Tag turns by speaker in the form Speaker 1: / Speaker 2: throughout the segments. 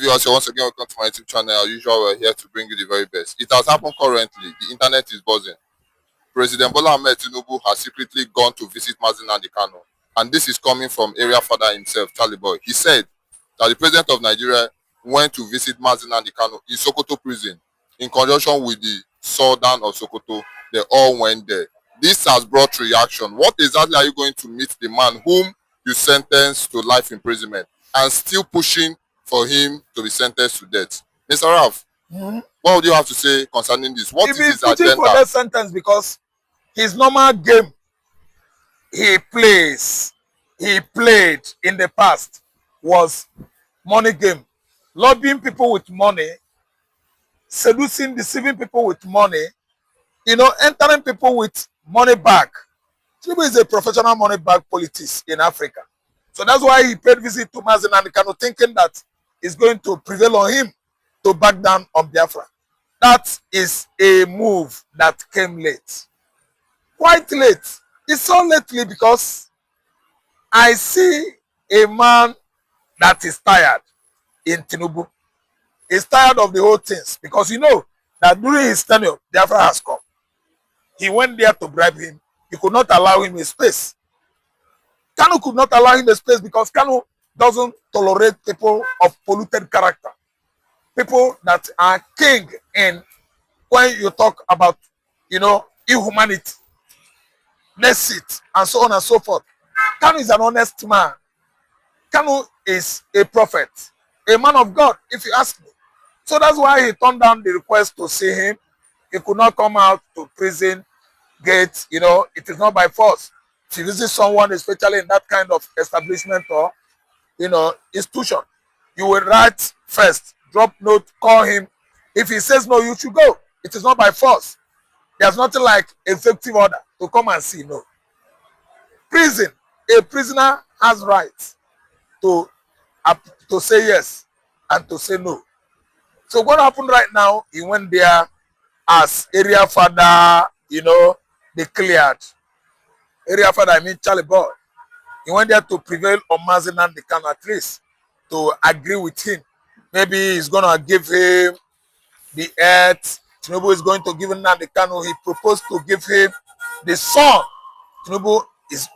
Speaker 1: viewers, once again welcome to my YouTube channel. As usual, we're here to bring you the very best. It has happened currently. The internet is buzzing. President Bola Ahmed Tinubu has secretly gone to visit Nnamdi Kanu, and this is coming from area father himself, Charlie Boy. He said that the president of Nigeria went to visit Nnamdi Kanu in Sokoto prison in conjunction with the Sultan of Sokoto. They all went there. This has brought reaction. What exactly are you going to meet the man whom you sentenced to life imprisonment and still pushing for him to be sentenced to death? Mr. Ralph, what would you have to say concerning this? What is his agenda?
Speaker 2: For that sentence because his normal game he played in the past was money game, lobbying people with money, seducing, deceiving people with money, entering people with money back. Tinubu is a professional money bag politics in Africa. So that's why he paid visit to Nnamdi Kanu, thinking that it's going to prevail on him to back down on Biafra. That is a move that came late. Quite late. It's so lately because I see a man that is tired in Tinubu. He's tired of the whole things because you know that during his tenure, Biafra has come. He went there to bribe him. He could not allow him a space. Kanu could not allow him a space because Kanu doesn't tolerate people of polluted character. People that are king in when you talk about, inhumanity, deceit, and so on and so forth. Kanu is an honest man. Kanu is a prophet, a man of God, if you ask me. So that's why he turned down the request to see him. He could not come out to prison gate. It is not by force. If you visit someone, especially in that kind of establishment or, institution, you will write first, drop note, call him. If he says no, you should go. It is not by force. There's nothing like effective order to come and see. No. Prison, a prisoner has rights to say yes and to say no. So what happened right now, he went there as area father, declared. Area father, I mean Charlie Boy. He went there to prevail on Nnamdi Kanu, at least to agree with him. Maybe he's going to give him the earth. Tinubu is going to give him Nnamdi Kanu. He proposed to give him the sun. Tinubu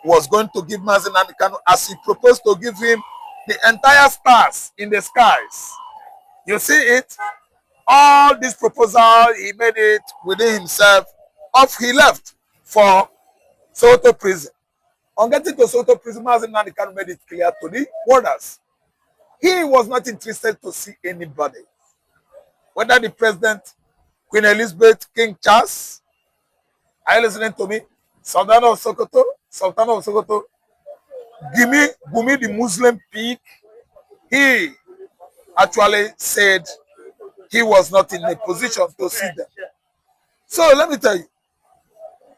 Speaker 2: was going to give Nnamdi Kanu as he proposed to give him the entire stars in the skies. You see it? All this proposal, he made it within himself. Off he left for Sokoto prison. On getting to Sokoto prison, Nnamdi Kanu made it clear to the warders. He was not interested to see anybody. Whether the president, Queen Elizabeth, King Charles, are you listening to me? Sultan of Sokoto, Gumi the Muslim pig, he actually said he was not in a position to see them. So let me tell you,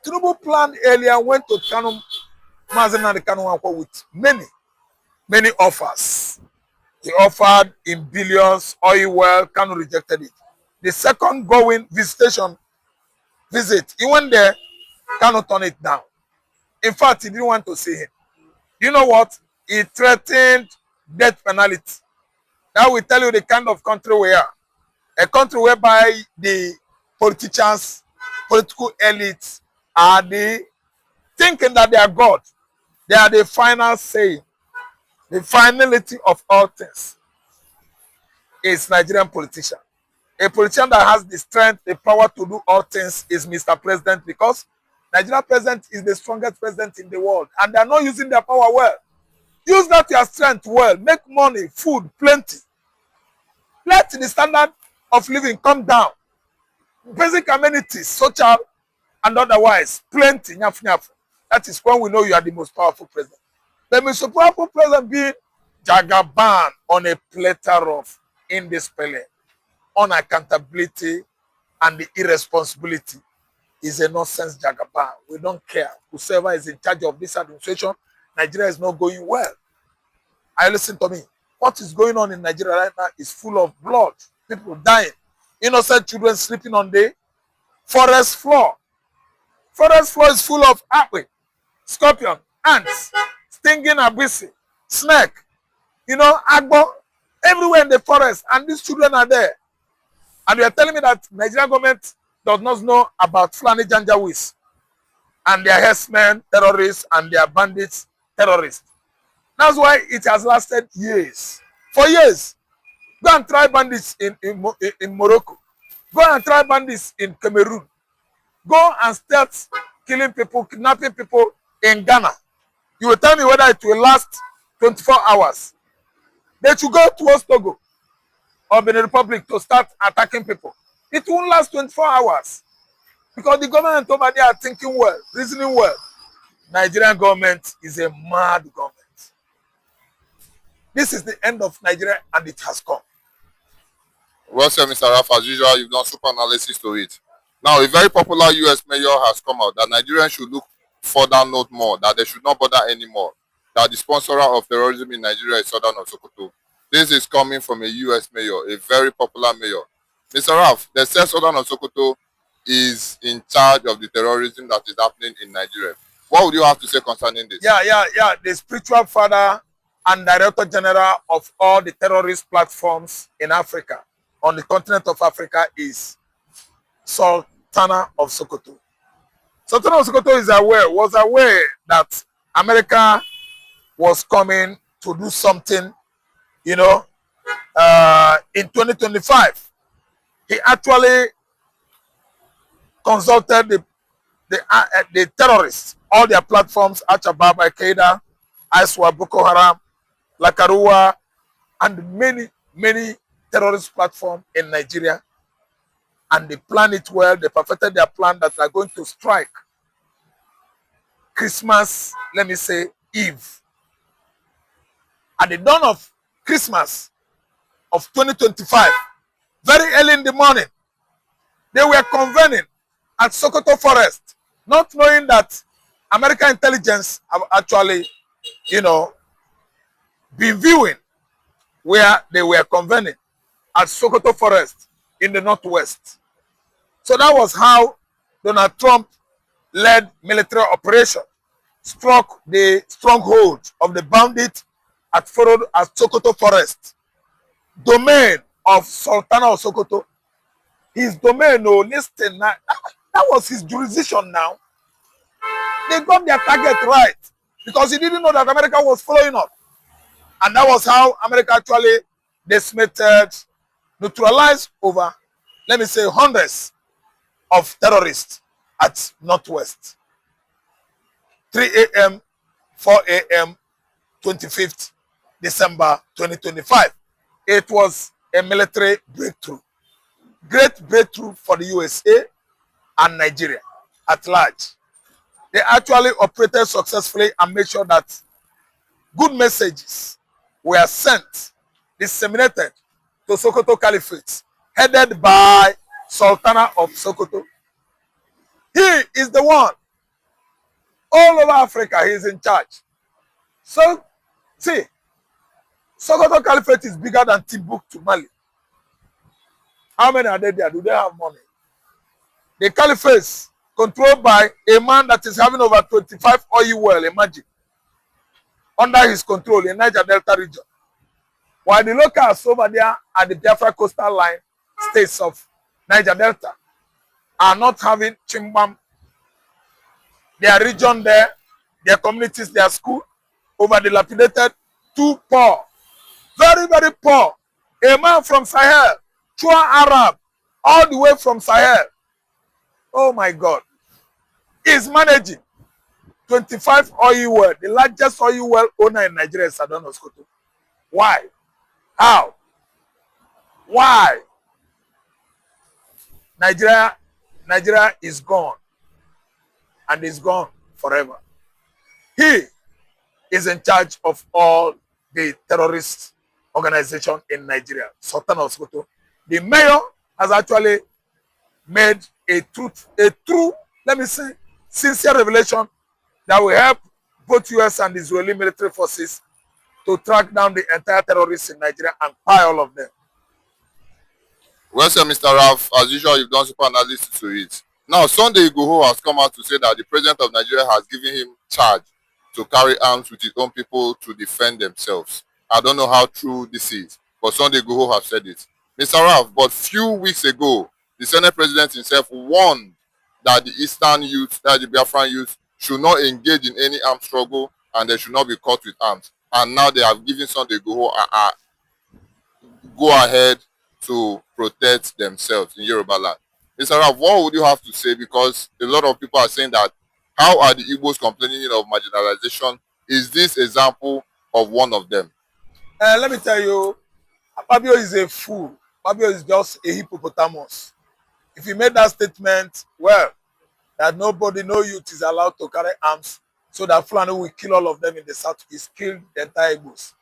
Speaker 2: Tinubu planned earlier, went to Nnamdi Kanu with many offers. He offered in billions, oil well, Kanu rejected it. The second visit, he went there, Kanu turned it down. In fact, he didn't want to see him. You know what? He threatened death penalty. That will tell you the kind of country we are. A country whereby the politicians, political elites are thinking that they are God. They are the final say. The finality of all things is Nigerian politician. A politician that has the strength, the power to do all things is Mr. President, because Nigerian president is the strongest president in the world and they are not using their power well. Use that your strength well. Make money, food, plenty. Let the standard of living come down. Basic amenities, social and otherwise, plenty. That is when we know you are the most powerful president. The most powerful president being Jagaban on a platter of indiscipline, unaccountability, and the irresponsibility is a nonsense Jagaban. We don't care. Whoever is in charge of this administration, Nigeria is not going well. I listen to me. What is going on in Nigeria right now is full of blood. People dying. Innocent children sleeping on the forest floor. Forest floor is full of apple, scorpion, ants, stinging abyss, snake, agbo, everywhere in the forest, and these children are there. And you are telling me that Nigerian government does not know about Fulani Janjaweeds and their herdsmen terrorists and their bandits terrorists. That's why it has lasted years. For years. Go and try bandits in Morocco. Go and try bandits in Cameroon. Go and start killing people, kidnapping people in Ghana. You will tell me whether it will last 24 hours. They should go towards Togo or Benin Republic to start attacking people. It won't last 24 hours. Because the government over there are thinking well, reasoning well. Nigerian government is a mad government. This is the end of Nigeria and it has come.
Speaker 1: Well said, Mr. Raf. As usual, you've done super analysis to it. Now, a very popular US mayor has come out that Nigerians should look further north more, that they should not bother anymore, that the sponsor of terrorism in Nigeria is Southern of Sokoto. This is coming from a US mayor, a very popular mayor. Mr. Raf, they say Southern of Sokoto is in charge of the terrorism that is happening in Nigeria. What would you have to say concerning this?
Speaker 2: Yeah. The spiritual father and director general of all the terrorist platforms in Africa, on the continent of Africa, is Sultana of Sokoto. Sultana of Sokoto was aware that America was coming to do something, in 2025. He actually consulted the terrorists, all their platforms, Al-Shabaab, Al-Qaeda, ISWA, Boko Haram, Lakarua, and many terrorist platforms in Nigeria. And they planned it well. They perfected their plan that they are going to strike Christmas, let me say, Eve. At the dawn of Christmas of 2025, very early in the morning, they were convening at Sokoto Forest, not knowing that American intelligence have actually, been viewing where they were convening at Sokoto Forest in the northwest. So that was how Donald Trump led military operation, struck the stronghold of the bandit at Sokoto Forest, domain of Sultana of Sokoto. His domain, listen, that was his jurisdiction now. They got their target right because he didn't know that America was following up. And that was how America actually decimated, neutralized over, let me say, hundreds of terrorists at Northwest. 3 a.m., 4 a.m., 25th December 2025. It was a military breakthrough. Great breakthrough for the USA and Nigeria at large. They actually operated successfully and made sure that good messages were sent, disseminated to Sokoto Caliphate, headed by Sultana of Sokoto. He is the one. All over Africa, he is in charge. So, see, Sokoto Caliphate is bigger than Timbuktu, Mali. How many are they there? Do they have money? The Caliphate controlled by a man that is having over 25 oil wells, imagine, under his control in Niger Delta region. While the locals over there at the Biafra coastal line, states of Niger Delta, are not having chimbam. Their region there, their communities, their school, over dilapidated, too poor. Very, very poor. A man from Sahel, Chua Arab, all the way from Sahel. Oh my God. Is managing 25 oil well, the largest oil well owner in Nigeria is Southern Sokoto. Why? How? Why? Nigeria is gone. And is gone forever. He is in charge of all the terrorist organization in Nigeria, Sultan of Sokoto. The mayor has actually made a true, let me say, sincere revelation that will help both US and Israeli military forces to track down the entire terrorists in Nigeria and pie all of them.
Speaker 1: Well said, Mr. Raf. As usual, you've done super analysis to it. Now, Sunday Igboho has come out to say that the president of Nigeria has given him charge to carry arms with his own people to defend themselves. I don't know how true this is, but but Sunday Igboho have said it. Mr. Ralph, but few weeks ago, the Senate President himself warned that the Eastern youth, that the Biafran youth, should not engage in any armed struggle and they should not be caught with arms. And now they have given Sunday Igboho a go ahead to protect themselves in Yoruba land. Mr. Ralph, what would you have to say? Because a lot of people are saying that how are the Igbos complaining of marginalization? Is this example of one of them?
Speaker 2: Let me tell you, Fabio is a fool. Fabio is just a hippopotamus. If he made that statement, well, that nobody, no youth is allowed to carry arms so that Fulani will kill all of them in the south, he's killed the entire Igbos.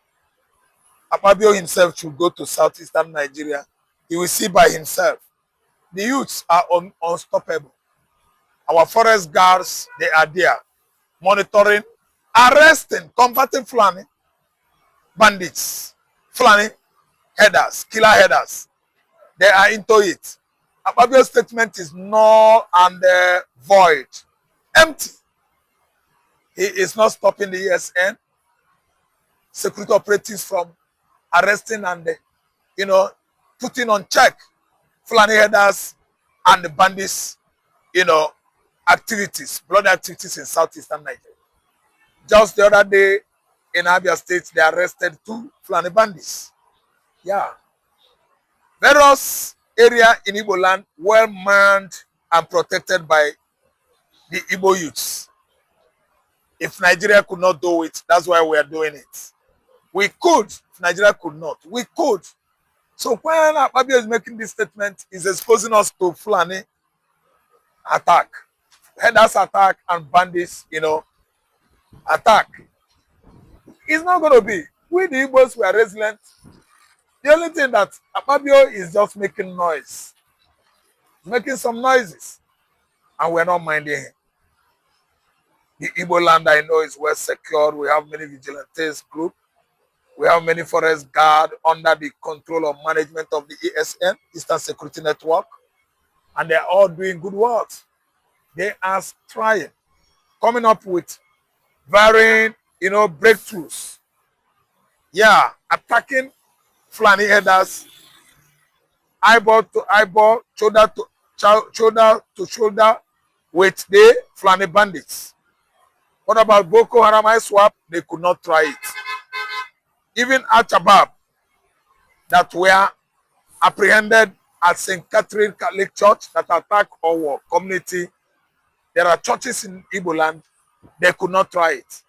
Speaker 2: Fabio himself should go to southeastern Nigeria. He will see by himself. The youths are unstoppable. Our forest guards, they are there, monitoring, arresting, combating Fulani bandits, Fulani headers, killer headers. They are into it. Fabio's statement is null and void, empty. He is not stopping the ESN security operatives from arresting and putting on check Fulani headers and the bandits, activities, blood activities in southeastern Nigeria. Just the other day in Abia State, they arrested 2 Fulani bandits. Yeah. Various area in Igbo land well manned and protected by the Igbo youths. If Nigeria could not do it, that's why we are doing it. We could. If Nigeria could not, we could. So when Fabio is making this statement, he's exposing us to Fulani attack, headers attack, and bandits, attack. It's not going to be. We the Igbos, we are resilient. The only thing that Fabio is just making noise, making some noises, and we're not minding him. The Igbo land I know is well secured. We have many vigilantes group. We have many forest guard under the control or management of the ESN, Eastern Security Network, and they're all doing good work. They are trying, coming up with varying, breakthroughs. Yeah, attacking Fulani headers, eyeball to eyeball, shoulder to shoulder with the Fulani bandits. What about Boko Haram ISWAP? They could not try it. Even Al-Shabaab that were apprehended at St. Catherine Catholic Church that attacked our community. There are churches in Igbo land, they could not try it.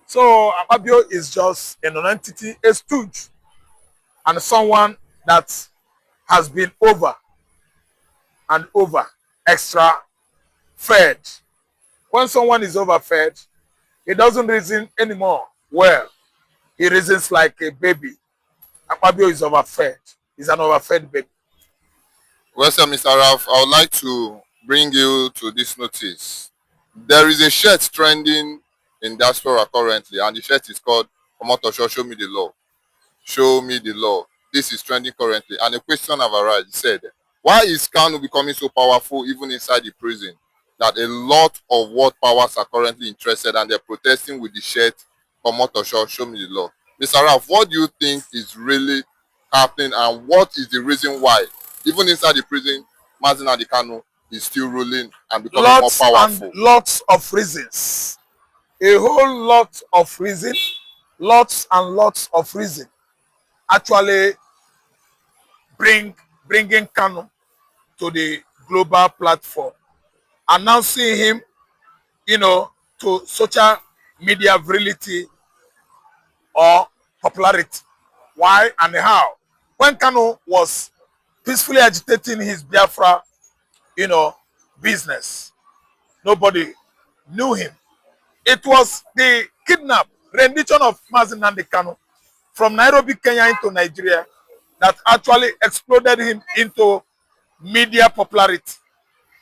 Speaker 2: So Fabio is just a non-entity, a stooge, and someone that has been over and over extra fed. When someone is overfed, he doesn't reason anymore. Well, he reasons like a baby. Fabio is overfed. He's an overfed baby.
Speaker 1: Well, sir, Mr. Ralph, I would like to bring you to this notice. There is a shirt trending in diaspora currently, and the shirt is called Omotosho, Show Me the Law. Show Me the Law. This is trending currently, and a question have arisen. It said, why is Kanu becoming so powerful even inside the prison that a lot of world powers are currently interested and they're protesting with the shirt Omotosho, Show Me the Law? Mr. Ralph, what do you think is really happening, and what is the reason why, even inside the prison, Nnamdi Kanu is still ruling and becoming more powerful?
Speaker 2: And lots of reasons. A whole lot of reason. Lots and lots of reason. Actually bringing Kanu to the global platform. Announcing him, to social media virility or popularity. Why and how? When Kanu was peacefully agitating his Biafra, business, nobody knew him. It was the rendition of Nnamdi Kanu from Nairobi, Kenya into Nigeria that actually exploded him into media popularity.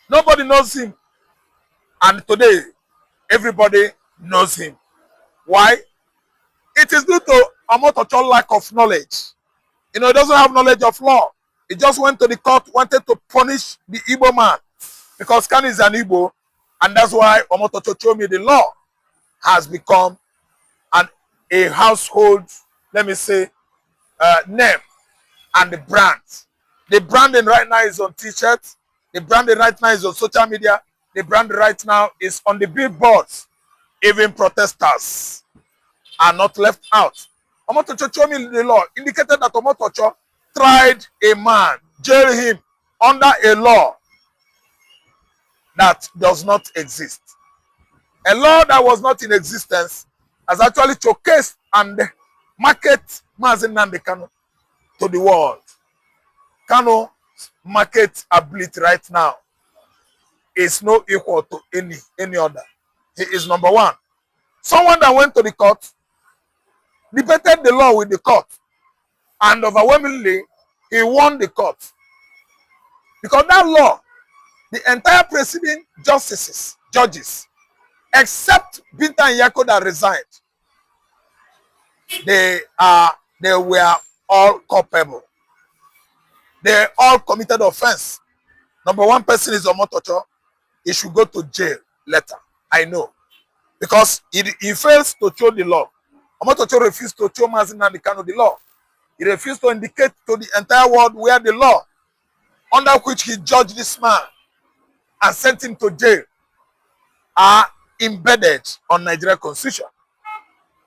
Speaker 2: Nobody knows him. And today, everybody knows him. Why? It is due to Omotocho's lack of knowledge. He doesn't have knowledge of law. He just went to the court, wanted to punish the Igbo man because Kanu is an Igbo, and that's why Omotocho Show Me the Law has become a household, let me say, name and the brands. The branding right now is on t-shirts. The branding right now is on social media. The branding right now is on the billboards. Even protesters are not left out. Omotocho showed me the law indicated that Omotocho tried a man, jailed him under a law that does not exist. A law that was not in existence has actually showcased and market Nnamdi Kanu to the world. Kanu market ability right now is no equal to any other. He is number one. Someone that went to the court, debated the law with the court, and overwhelmingly he won the court. Because that law, the entire preceding judges, except Binta and Yako that resigned, they were all culpable. They all committed offense. Number one person is Omotocho. He should go to jail later. I know. Because he fails to show the law. Omotocho refused to show Nnamdi Kanu the law. He refused to indicate to the entire world where the law under which he judged this man and sent him to jail are embedded on Nigerian Constitution.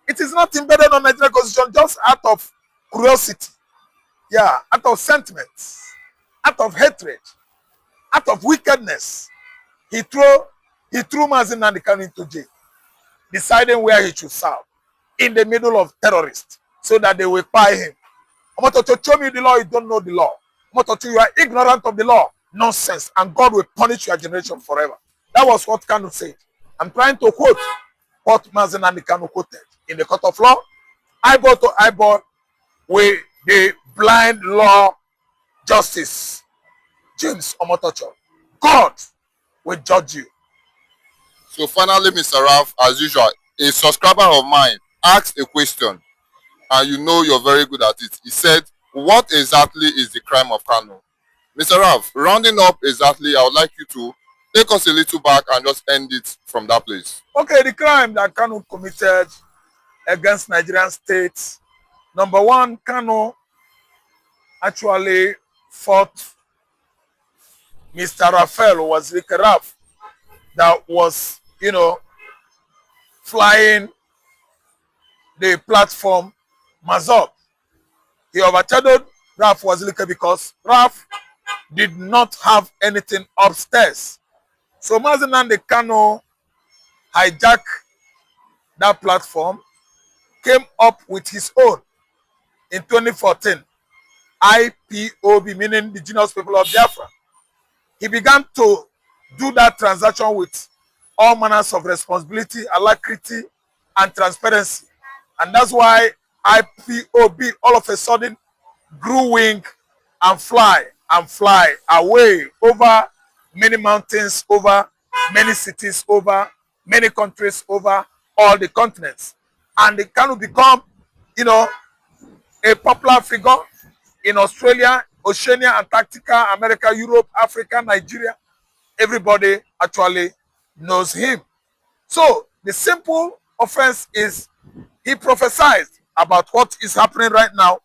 Speaker 2: It is not embedded on Nigerian Constitution just out of curiosity, yeah, out of sentiments, out of hatred, out of wickedness. He threw Nnamdi Kanu into jail, deciding where he should serve, in the middle of terrorists, so that they will buy him. Omotocho, show me the law, you don't know the law. Omotocho, you are ignorant of the law. Nonsense. And God will punish your generation forever. That was what Kanu said. I'm trying to quote what Nnamdi Kanu quoted in the court of law. Eyeball to eyeball with the blind law justice, James Omotocho. God will judge you.
Speaker 1: So finally, Mr. Ralph, as usual, a subscriber of mine asked a question, and you know you're very good at it. He said, what exactly is the crime of Kanu? Mr. Ralph, rounding up exactly, I would like you to take us a little back and just end it from that place.
Speaker 2: Okay, the crime that Kanu committed against Nigerian states. Number one, Kanu actually fought Mr. Raphael Wazirike Ralph that was, flying the platform Mazop. He overshadowed Ralph Wazirike because Ralph did not have anything upstairs. So Nnamdi Kanu hijacked that platform, came up with his own in 2014, IPOB, meaning the Indigenous People of Biafra. He began to do that transaction with all manners of responsibility, alacrity, and transparency. And that's why IPOB all of a sudden grew wing and fly away over many mountains, over many cities, over many countries, over all the continents. And they can become, a popular figure in Australia, Oceania, Antarctica, America, Europe, Africa, Nigeria. Everybody actually knows him. So the simple offense is he prophesied about what is happening right now.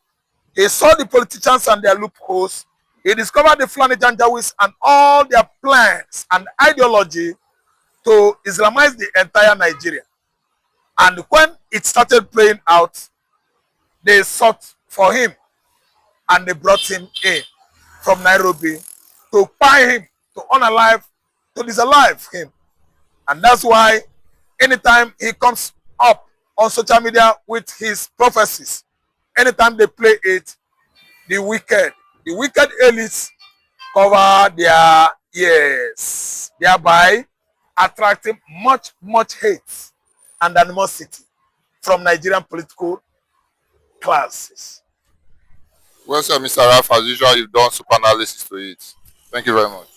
Speaker 2: He saw the politicians and their loopholes. He discovered the Fulani Janjaweeds and all their plans and ideology to Islamize the entire Nigeria. And when it started playing out, they sought for him and they brought him in from Nairobi to buy him, to unalive, to disalive him. And that's why anytime he comes up on social media with his prophecies, anytime they play it, the wicked elites cover their ears, thereby attracting much hate and animosity from Nigerian political classes.
Speaker 1: Well, sir, Mr. Ralph, as usual, you've done super analysis to it. Thank you very much.